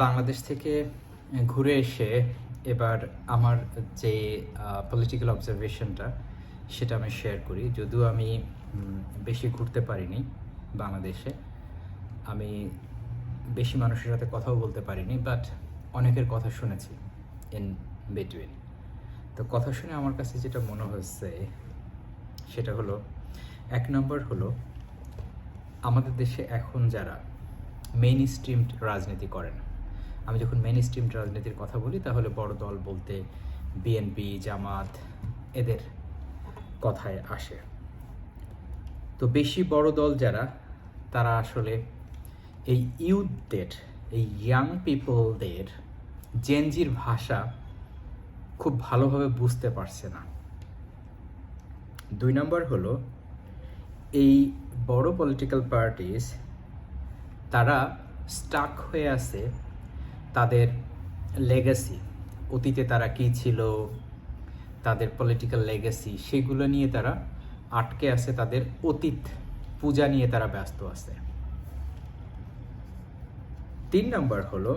বাংলাদেশ থেকে ঘুরে এসে এবার আমার যে পলিটিক্যাল অবজারভেশনটা সেটা আমি শেয়ার করি। যদিও আমি বেশি ঘুরতে পারিনি বাংলাদেশে, আমি বেশি মানুষের সাথে কথাও বলতে পারিনি, বাট অনেকের কথা শুনেছি ইন বিটুইন। তো কথা শুনে আমার কাছে যেটা মনে হচ্ছে সেটা হলো, এক নম্বর হলো আমাদের দেশে এখন যারা মেইন স্ট্রিম রাজনীতি করেন, আমি যখন মেইন স্ট্রিম রাজনীতির কথা বলি তাহলে বড় দল বলতে বিএনপি, জামাত এদের কথায় আসে। তো বেশি বড় দল যারা, তারা আসলে এই ইউথদের, এই ইয়াং পিপলদের জেনজির ভাষা খুব ভালোভাবে বুঝতে পারছে না। দুই নম্বর হলো, এই বড় পলিটিক্যাল পার্টিস তারা স্টাক হয়ে আছে তাদের লেগাসি, অতীতে তারা কী ছিল, তাদের পলিটিক্যাল লেগাসি, সেগুলো নিয়ে তারা আটকে আছে, তাদের অতীত পূজা নিয়ে তারা ব্যস্ত আছে। তিন নম্বর হলো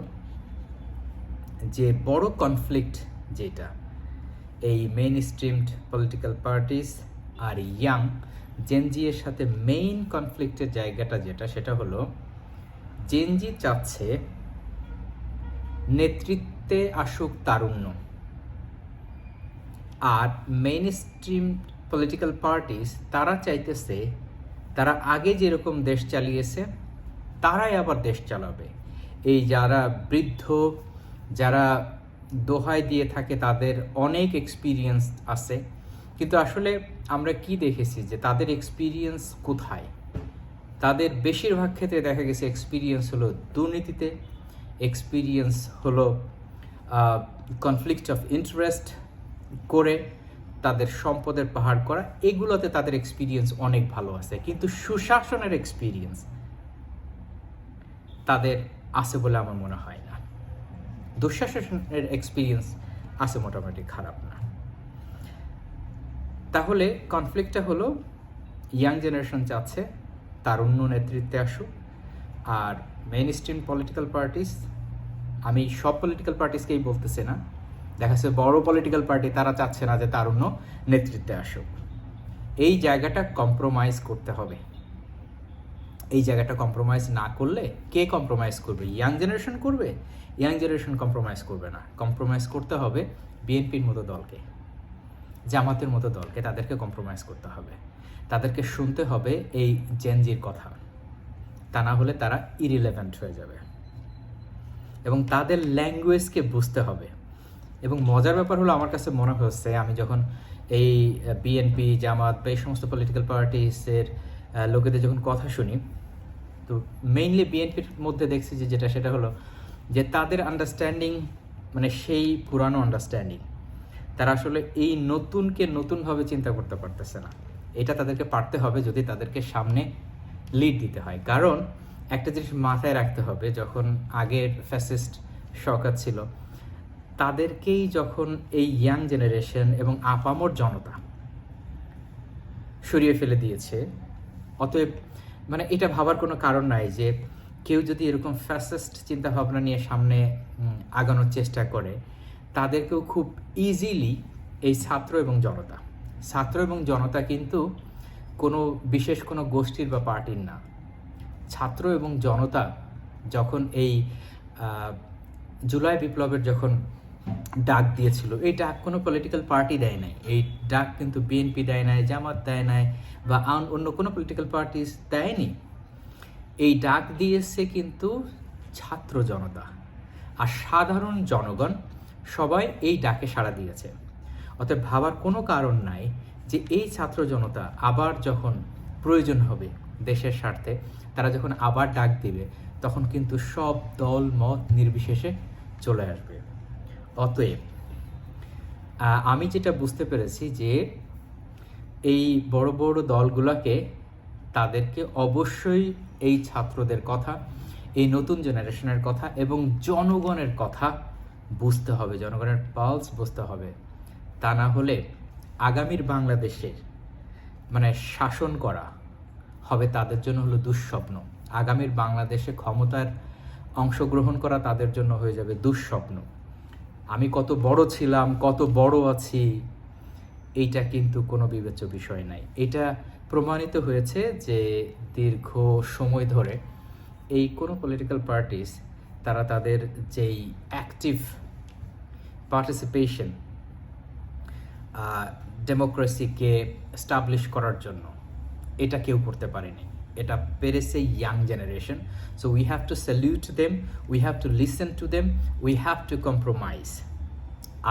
যে বড় কনফ্লিক্ট যেটা এই মেইন স্ট্রিমড পলিটিক্যাল পার্টিস আর ইয়াং জেনজির সাথে মেইন কনফ্লিক্টের জায়গাটা যেটা, সেটা হলো জেনজি চাচ্ছে নেতৃত্বে আসুক তারুণ্য, আর মেইন স্ট্রিম পলিটিক্যাল পার্টিস তারা চাইতেছে তারা আগে যেরকম দেশ চালিয়েছে তারাই আবার দেশ চালাবে। এই যারা বৃদ্ধ, যারা দোহাই দিয়ে থাকে, তাদের অনেক এক্সপিরিয়েন্স আছে, কিন্তু আসলে আমরা কি দেখেছি যে তাদের এক্সপিরিয়েন্স কোথায়? তাদের বেশিরভাগ ক্ষেত্রে দেখা গেছে এক্সপিরিয়েন্স হলো দুর্নীতিতে, এক্সপিরিয়েন্স হলো কনফ্লিক্ট অফ ইন্টারেস্ট করে তাদের সম্পদের পাহাড় করা, এগুলোতে তাদের এক্সপিরিয়েন্স অনেক ভালো আছে, কিন্তু সুশাসনের এক্সপিরিয়েন্স তাদের আছে বলে আমার মনে হয় না। দুঃশাসনের এক্সপিরিয়েন্স আছে মোটামুটি, খারাপ না। তাহলে কনফ্লিক্টটা হলো ইয়াং জেনারেশন চাচ্ছে তারুণ্য নেতৃত্বে আসুক, আর মেইন স্ট্রিম পলিটিক্যাল পার্টিস, আমি সব পলিটিক্যাল পার্টিসকেই বলতেছি না, দেখা যাচ্ছে বড় পলিটিক্যাল পার্টি তারা চাচ্ছে না যে তারুণ্য নেতৃত্বে আসুক। এই জায়গাটা কম্প্রোমাইজ করতে হবে। এই জায়গাটা কম্প্রোমাইজ না করলে কে কম্প্রোমাইজ করবে? ইয়াং জেনারেশন করবে? ইয়াং জেনারেশন কম্প্রোমাইজ করবে না। কম্প্রোমাইজ করতে হবে বিএনপির মতো দলকে, জামাতের মতো দলকে, তাদেরকে কম্প্রোমাইজ করতে হবে। তাদেরকে শুনতে হবে এই জেনজির কথা, তা না হলে তারা ইরিলেভেন্ট হয়ে যাবে। এবং তাদের ল্যাঙ্গুয়েজকে বুঝতে হবে। এবং মজার ব্যাপার হলো, আমার কাছে মনে হচ্ছে আমি যখন এই বিএনপি, জামাত বা এই সমস্ত পলিটিক্যাল পার্টিসের লোকেদের যখন কথা শুনি, তো মেইনলি বিএনপির মধ্যে দেখছি যে যেটা, সেটা হলো যে তাদের আন্ডারস্ট্যান্ডিং মানে সেই পুরানো আন্ডারস্ট্যান্ডিং, তারা আসলে এই নতুনকে নতুনভাবে চিন্তা করতে পারতেছে না। এটা তাদেরকে পারতে হবে যদি তাদেরকে সামনে লিড দিতে হয়। কারণ একটা জিনিস মাথায় রাখতে হবে, যখন আগের ফ্যাসিস্ট সরকার ছিল, তাদেরকেই যখন এই ইয়াং জেনারেশন এবং আপামর জনতা সরিয়ে ফেলে দিয়েছে, অতএব মানে এটা ভাবার কোনো কারণ নাই যে কেউ যদি এরকম ফ্যাসিস্ট চিন্তাভাবনা নিয়ে সামনে আগানোর চেষ্টা করে, তাদেরকেও খুব ইজিলি এই ছাত্র এবং জনতা কিন্তু কোনো বিশেষ কোনো গোষ্ঠীর বা পার্টির না। ছাত্র এবং জনতা যখন এই জুলাই বিপ্লবের যখন ডাক দিয়েছিল, এই ডাক কোনো পলিটিক্যাল পার্টি দেয় নাই। এই ডাক কিন্তু বিএনপি দেয় নাই, জামাত দেয় নাই, বা অন্য কোনো পলিটিক্যাল পার্টি দেয়নি। এই ডাক দিয়েছে কিন্তু ছাত্র জনতা, আর সাধারণ জনগণ সবাই এই ডাকে সাড়া দিয়েছে। অতএব ভাবার কোনো কারণ নাই যে এই ছাত্র জনতা আবার যখন প্রয়োজন হবে দেশের স্বার্থে, তারা যখন আবার ডাক দিবে, তখন কিন্তু সব দল মত নির্বিশেষে চলে আসবে। অতএব আমি যেটা বুঝতে পেরেছি যে এই বড় বড় দলগুলোকে, তাদেরকে অবশ্যই এই ছাত্রদের কথা, এই নতুন জেনারেশনের কথা এবং জনগণের কথা বুঝতে হবে, জনগণের পালস বুঝতে হবে। তা না হলে আগামীর বাংলাদেশের মানে শাসন করা হবে তাদের জন্য হলো দুঃস্বপ্ন। আগামীর বাংলাদেশে ক্ষমতার অংশগ্রহণ করা তাদের জন্য হয়ে যাবে দুঃস্বপ্ন। আমি কত বড় ছিলাম, কত বড় আছি, এইটা কিন্তু কোনো বিবেচ্য বিষয় নাই। এটা প্রমাণিত হয়েছে যে দীর্ঘ সময় ধরে এই কোনো পলিটিক্যাল পার্টিস তারা তাদের যেই অ্যাক্টিভ পার্টিসিপেশন ডেমোক্রেসিকে এস্টাবলিশ করার জন্য এটা কেউ করতে পারেনি। এটা পেরেছে young generation. So we have to salute them, we have to listen to them, we have to compromise,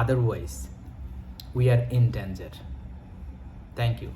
otherwise we are in danger. Thank you.